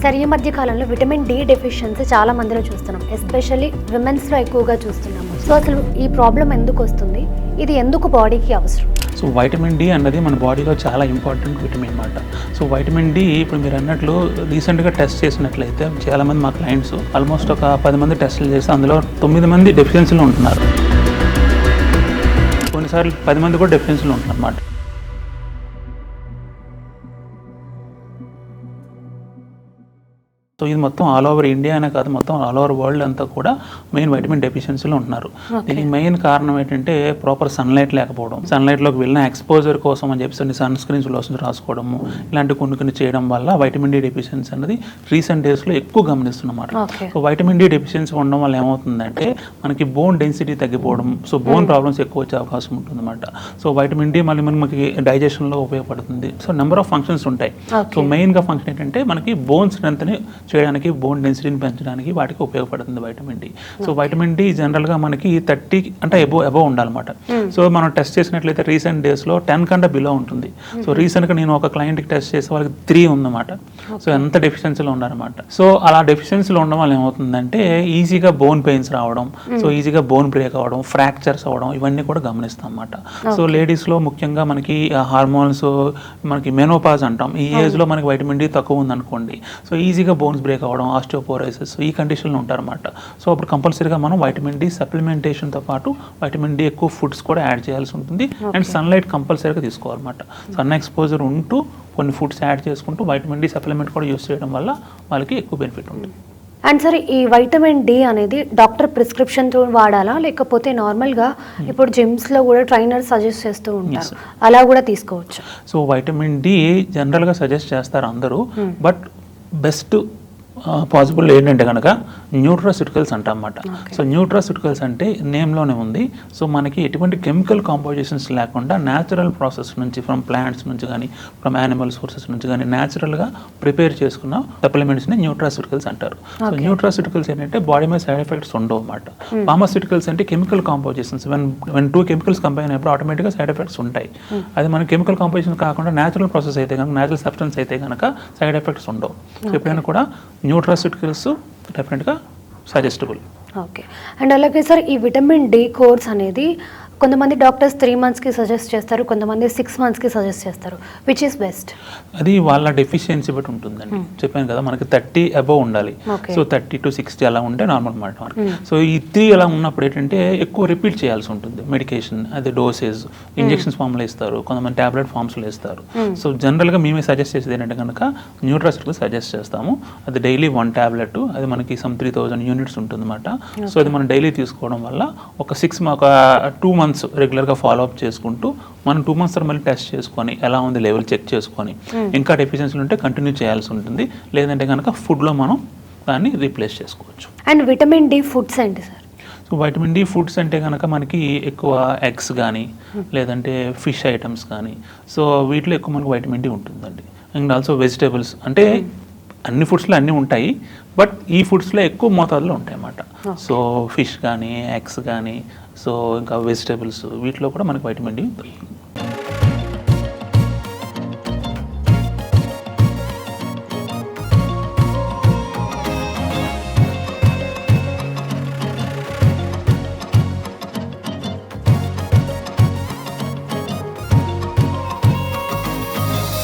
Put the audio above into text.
Sir, ఈ మధ్య కాలంలో విటమిన్ డి డెఫిషియన్సీ చాలా మందిలో చూస్తున్నాం, ఎస్పెషల్లీ విమెన్స్లో ఎక్కువగా చూస్తున్నాము. సో అసలు ఈ ప్రాబ్లం ఎందుకు వస్తుంది, ఇది ఎందుకు బాడీకి అవసరం? సో వైటమిన్ డి అన్నది మన బాడీలో చాలా ఇంపార్టెంట్ విటమిన్ అన్నమాట. సో వైటమిన్ డి ఇప్పుడు మీరు అన్నట్లు రీసెంట్గా టెస్ట్ చేసినట్లయితే చాలామంది మా క్లయింట్స్ ఆల్మోస్ట్ ఒక 10 మంది టెస్టులు చేసి అందులో 9 మంది డెఫిషియన్సీలో ఉంటున్నారు. కొన్నిసార్లు 10 మంది కూడా డెఫిషియన్సీలో ఉంటున్నారు అన్నమాట. సో ఇది మొత్తం ఆల్ ఓవర్ ఇండియా అనే కాదు, మొత్తం ఆల్ ఓవర్ వరల్డ్ అంతా కూడా మెయిన్ వైటమిన్ డెఫిషియన్సీలో ఉంటున్నారు. దీనికి మెయిన్ కారణం ఏంటంటే ప్రాపర్ సన్లైట్ లేకపోవడం, సన్లైట్లోకి వెళ్ళిన ఎక్స్పోజర్ కోసం అని చెప్పి సన్ స్క్రీన్స్ లోషన్ రాసుకోవడము, ఇలాంటి కొన్ని చేయడం వల్ల వైటమిన్ డి డెఫిషియన్సీ అనేది రీసెంట్ డేస్లో ఎక్కువ గమనిస్తున్నమాట. సో వైటమిన్ డి డెఫిషియన్సీ ఉండడం వల్ల ఏమవుతుందంటే మనకి బోన్ డెన్సిటీ తగ్గిపోవడం, సో బోన్ ప్రాబ్లమ్స్ ఎక్కువ వచ్చే అవకాశం ఉంటుందన్నమాట. సో వైటమిన్ డి మళ్ళీ మనకి డైజెషన్లో ఉపయోగపడుతుంది. సో నెంబర్ ఆఫ్ ఫంక్షన్స్ ఉంటాయి. సో మెయిన్గా ఫంక్షన్ ఏంటంటే మనకి బోన్ స్ట్రెంత్ని చేయడానికి, బోన్ డెన్సిటీని పెంచడానికి వాటికి ఉపయోగపడుతుంది vitamin d. So vitamin d జనరల్గా మనకి 30 అంటే అబోవ్ ఉండాలన్నమాట. సో మనం టెస్ట్ చేసినట్లయితే రీసెంట్ డేస్లో 10 కంటే బిలో ఉంటుంది. సో రీసెంట్గా నేను ఒక క్లయింట్కి టెస్ట్ చేస్తే వాళ్ళకి 3 ఉందన్నమాట. సో ఎంత డెఫిషియన్సీలో ఉన్నారన్నమాట. సో అలా డెఫిషియన్సీలో ఉండడం వల్ల ఏమవుతుందంటే ఈజీగా బోన్ పెయిన్స్ రావడం, సో ఈజీగా బోన్ బ్రేక్ అవ్వడం, ఫ్రాక్చర్స్ అవ్వడం, ఇవన్నీ కూడా గమనిస్తాం అన్నమాట. సో లేడీస్లో ముఖ్యంగా మనకి హార్మోన్స్, మనకి మెనోపాజ్ అంటాం, ఈ ఏజ్లో మనకి వైటమిన్ డి తక్కువ ఉందనుకోండి, సో ఈజీగా బోన్స్ బ్రేక్ అవ్వడం, ఆస్టియోపోరోసిస్, ఈ కండిషన్లో ఉంటారన్నమాట. సో అప్పుడు కంపల్సరీగా మనం వైటమిన్ డి సప్లిమెంటేషన్తో పాటు వైటమిన్ డి ఎక్కువ ఫుడ్స్ కూడా యాడ్ చేయాల్సి ఉంటుంది. అండ్ సన్లైట్ కంపల్సరీగా తీసుకోవాలన్నమాట. సన్ ఎక్స్పోజర్ ఉంటూ కొన్ని ఫుడ్స్ యాడ్ చేసుకుంటూ వైటమిన్ డి సప్లిమెంట్ కూడా యూస్ చేయడం వల్ల వాళ్ళకి ఎక్కువ బెనిఫిట్ ఉంటుంది. అండ్ సరే, ఈ వైటమిన్ డి అనేది డాక్టర్ ప్రిస్క్రిప్షన్తో వాడాలా, లేకపోతే నార్మల్గా ఇప్పుడు జిమ్స్లో కూడా ట్రైనర్ సజెస్ట్ చేస్తూ ఉంటారు, అలా కూడా తీసుకోవచ్చు? సో వైటమిన్ డి జనరల్గా సజెస్ట్ చేస్తారు అందరూ, బట్ బెస్ట్ పాసిబుల్ ఏంటంటే కనుక న్యూట్రాస్యూటికల్స్ అంటామన్నమాట. సో న్యూట్రాస్యూటికల్స్ అంటే నేమ్లోనే ఉంది. సో మనకి ఎటువంటి కెమికల్ కాంపోజిషన్స్ లేకుండా న్యాచురల్ ప్రాసెస్ నుంచి, ఫ్రమ్ ప్లాంట్స్ నుంచి కానీ, ఫ్రమ్ యానిమల్ సోర్సెస్ నుంచి కానీ న్యాచురల్గా ప్రిపేర్ చేసుకున్న సప్లిమెంట్స్ని న్యూట్రాస్యూటికల్స్ అంటారు. సో న్యూట్రాస్యూటికల్స్ ఏంటంటే బాడీ మీద సైడ్ ఎఫెక్ట్స్ ఉండవు అన్నమాట. ఫార్మాస్యూటికల్స్ అంటే chemical compositions, when 2 chemicals combine అయినప్పుడు ఆటోమేటిక్గా సైడ్ ఎఫెక్ట్స్ ఉంటాయి. అది మన కెమికల్ కాంపోజిషన్ కాకుండా న్యాచురల్ ప్రాసెస్ అయితే కనుక, న్యాచురల్ సబ్స్టెన్స్ అయితే కనుక సైడ్ ఎఫెక్ట్స్ ఉండవు. సో ఎప్పుడైనా కూడా న్యూట్రాస్యూటికల్స్ డెఫినెట్గా సజెస్టబుల్. ఓకే. అండ్ అలాగే సార్, ఈ విటమిన్ డి కోర్స్ అనేది కొంతమంది డాక్టర్స్ 3 మంత్స్కి సజెస్ట్ చేస్తారు, కొంతమంది 6 మంత్స్కి సజెస్ట్ చేస్తారు. Which is best? అది వాళ్ళ డెఫిషియన్సీ బట్టి ఉంటుందండి. చెప్పాను కదా మనకి 30 అబోవ్ ఉండాలి. సో 30 to 60 అలా ఉంటే నార్మల్ మాట. సో ఈ 3 అలా ఉన్నప్పుడు ఏంటంటే ఎక్కువ రిపీట్ చేయాల్సి ఉంటుంది మెడికేషన్, అది డోసేజ్, ఇంజెక్షన్స్ ఫామ్లో ఇస్తారు, కొంతమంది ట్యాబ్లెట్ ఫామ్స్లో ఇస్తారు. సో జనరల్గా మేమే సజెస్ట్ చేసేది ఏంటంటే కనుక న్యూట్రాస్యూటికల్స్ సజెస్ట్ చేస్తాము. అది డైలీ 1 టాబ్లెట్, అది మనకి 3000 యూనిట్స్ ఉంటుందన్నమాట. సో అది మనం డైలీ తీసుకోవడం వల్ల ఒక 2 months రెగ్యులర్గా ఫాలో అప్ చేసుకుంటూ మనం 2 months మళ్ళీ టెస్ట్ చేసుకొని ఎలా ఉంది లెవెల్ చెక్ చేసుకొని ఇంకా డెఫిషియన్సీలు ఉంటే కంటిన్యూ చేయాల్సి ఉంటుంది. లేదంటే కనుక ఫుడ్లో మనం దాన్ని రీప్లేస్ చేసుకోవచ్చు. అండ్ విటమిన్ డి ఫుడ్స్ ఏంటి sir? So vitamin d foods అంటే కనుక మనకి ఎక్కువ ఎగ్స్ కానీ, లేదంటే ఫిష్ ఐటమ్స్ కానీ, సో వీటిలో ఎక్కువ మనకు వైటమిన్ డి ఉంటుందండి. అండ్ ఆల్సో వెజిటేబుల్స్, అంటే అన్ని ఫుడ్స్లో అన్నీ ఉంటాయి, బట్ ఈ ఫుడ్స్లో ఎక్కువ మోతాదులో ఉంటాయి అన్నమాట. సో ఫిష్ కానీ, ఎగ్స్ కానీ, సో ఇంకా వెజిటేబుల్స్, వీటిలో కూడా మనకి వైటమిన్ డి దొరుకుతుంది.